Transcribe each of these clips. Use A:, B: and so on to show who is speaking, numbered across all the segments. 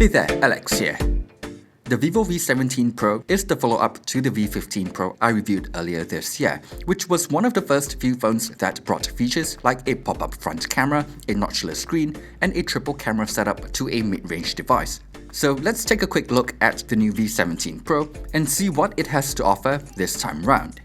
A: Hey there, Alex here. The Vivo V17 Pro is the follow-up to the V15 Pro I reviewed earlier this year, which was one of the first few phones that brought features like a pop-up front camera, a notchless screen, and a triple camera setup to a mid-range device. So let's take a quick look at the new V17 Pro and see what it has to offer this time round.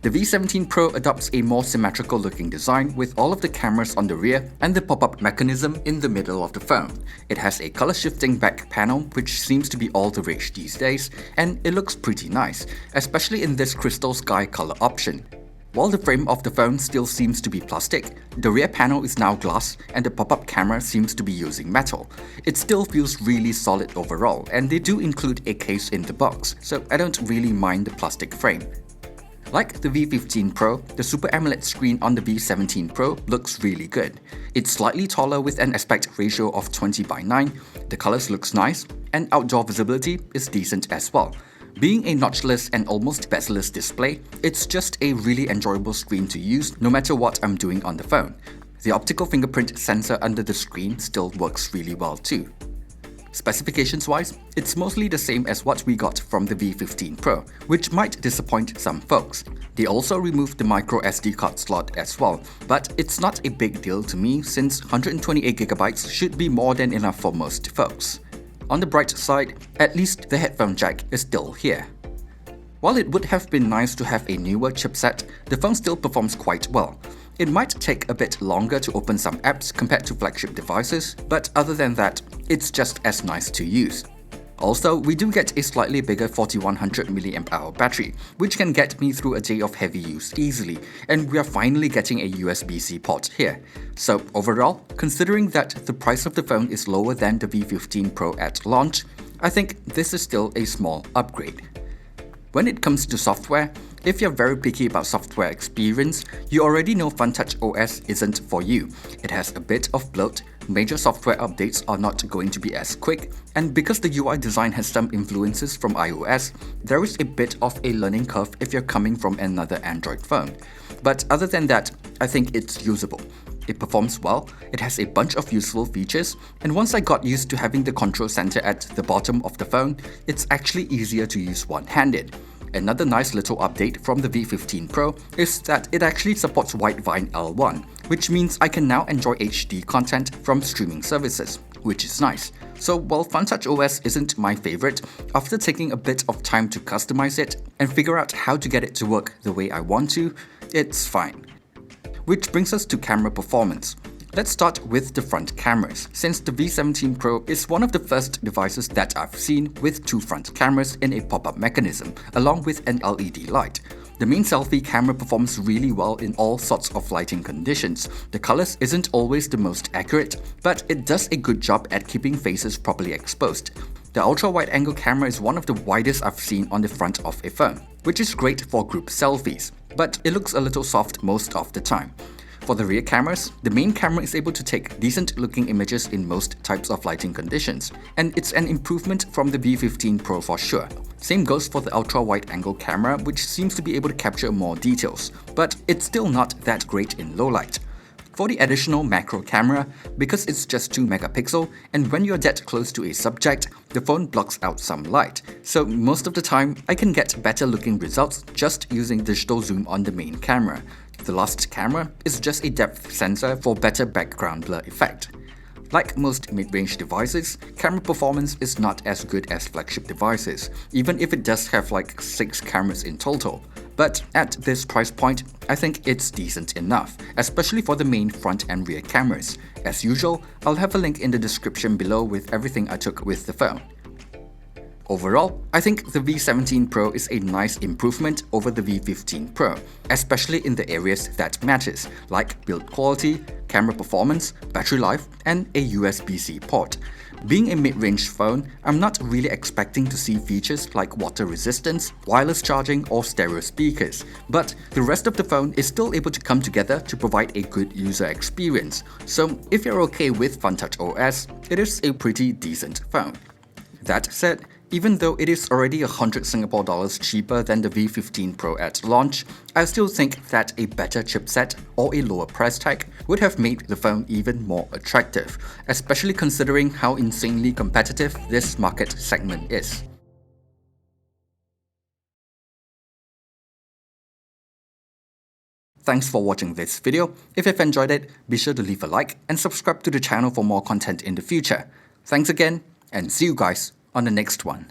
A: The V17 Pro adopts a more symmetrical looking design with all of the cameras on the rear and the pop-up mechanism in the middle of the phone. It has a color shifting back panel which seems to be all the rage these days, and it looks pretty nice, especially in this crystal sky color option. While the frame of the phone still seems to be plastic, the rear panel is now glass and the pop-up camera seems to be using metal. It still feels really solid overall, and they do include a case in the box, so I don't really mind the plastic frame. Like the V15 Pro, the Super AMOLED screen on the V17 Pro looks really good. It's slightly taller with an aspect ratio of 20:9, the colors looks nice, and outdoor visibility is decent as well. Being a notchless and almost bezel-less display, it's just a really enjoyable screen to use no matter what I'm doing on the phone. The optical fingerprint sensor under the screen still works really well too. Specifications-wise, it's mostly the same as what we got from the V15 Pro, which might disappoint some folks. They also removed the micro SD card slot as well, but it's not a big deal to me since 128GB should be more than enough for most folks. On the bright side, at least the headphone jack is still here. While it would have been nice to have a newer chipset, the phone still performs quite well. It might take a bit longer to open some apps compared to flagship devices, but other than that, it's just as nice to use. Also, we do get a slightly bigger 4100 mAh battery, which can get me through a day of heavy use easily, and we are finally getting a USB-C port here. So overall, considering that the price of the phone is lower than the V15 Pro at launch, I think this is still a small upgrade. When it comes to software, if you're very picky about software experience, you already know FunTouch OS isn't for you. It has a bit of bloat, major software updates are not going to be as quick, and because the UI design has some influences from iOS, there is a bit of a learning curve if you're coming from another Android phone. But other than that, I think it's usable. It performs well, it has a bunch of useful features, and once I got used to having the control center at the bottom of the phone, it's actually easier to use one-handed. Another nice little update from the V15 Pro is that it actually supports Widevine L1, which means I can now enjoy HD content from streaming services, which is nice. So while FunTouch OS isn't my favorite, after taking a bit of time to customize it and figure out how to get it to work the way I want to, it's fine. Which brings us to camera performance. Let's start with the front cameras, since the V17 Pro is one of the first devices that I've seen with two front cameras in a pop-up mechanism, along with an LED light. The main selfie camera performs really well in all sorts of lighting conditions. The colors isn't always the most accurate, but it does a good job at keeping faces properly exposed. The ultra-wide-angle camera is one of the widest I've seen on the front of a phone, which is great for group selfies, but it looks a little soft most of the time. For the rear cameras, the main camera is able to take decent-looking images in most types of lighting conditions, and it's an improvement from the V15 Pro for sure. Same goes for the ultra-wide-angle camera, which seems to be able to capture more details, but it's still not that great in low light. For the additional macro camera, because it's just 2 megapixel, and when you're that close to a subject, the phone blocks out some light, so most of the time I can get better looking results just using digital zoom on the main camera. The last camera is just a depth sensor for better background blur effect. Like most mid-range devices, camera performance is not as good as flagship devices, even if it does have like 6 cameras in total. But at this price point, I think it's decent enough, especially for the main front and rear cameras. As usual, I'll have a link in the description below with everything I took with the phone. Overall, I think the V17 Pro is a nice improvement over the V15 Pro, especially in the areas that matters, like build quality, camera performance, battery life, and a USB-C port. Being a mid-range phone, I'm not really expecting to see features like water resistance, wireless charging, or stereo speakers, but the rest of the phone is still able to come together to provide a good user experience. So if you're okay with FunTouch OS, it is a pretty decent phone. That said, Even though it is already 100 Singapore dollars cheaper than the V15 Pro at launch, I still think that a better chipset or a lower price tag would have made the phone even more attractive, especially considering how insanely competitive this market segment is. Thanks for watching this video. If you've enjoyed it, be sure to leave a like and subscribe to the channel for more content in the future. Thanks again, and see you guys on the next one.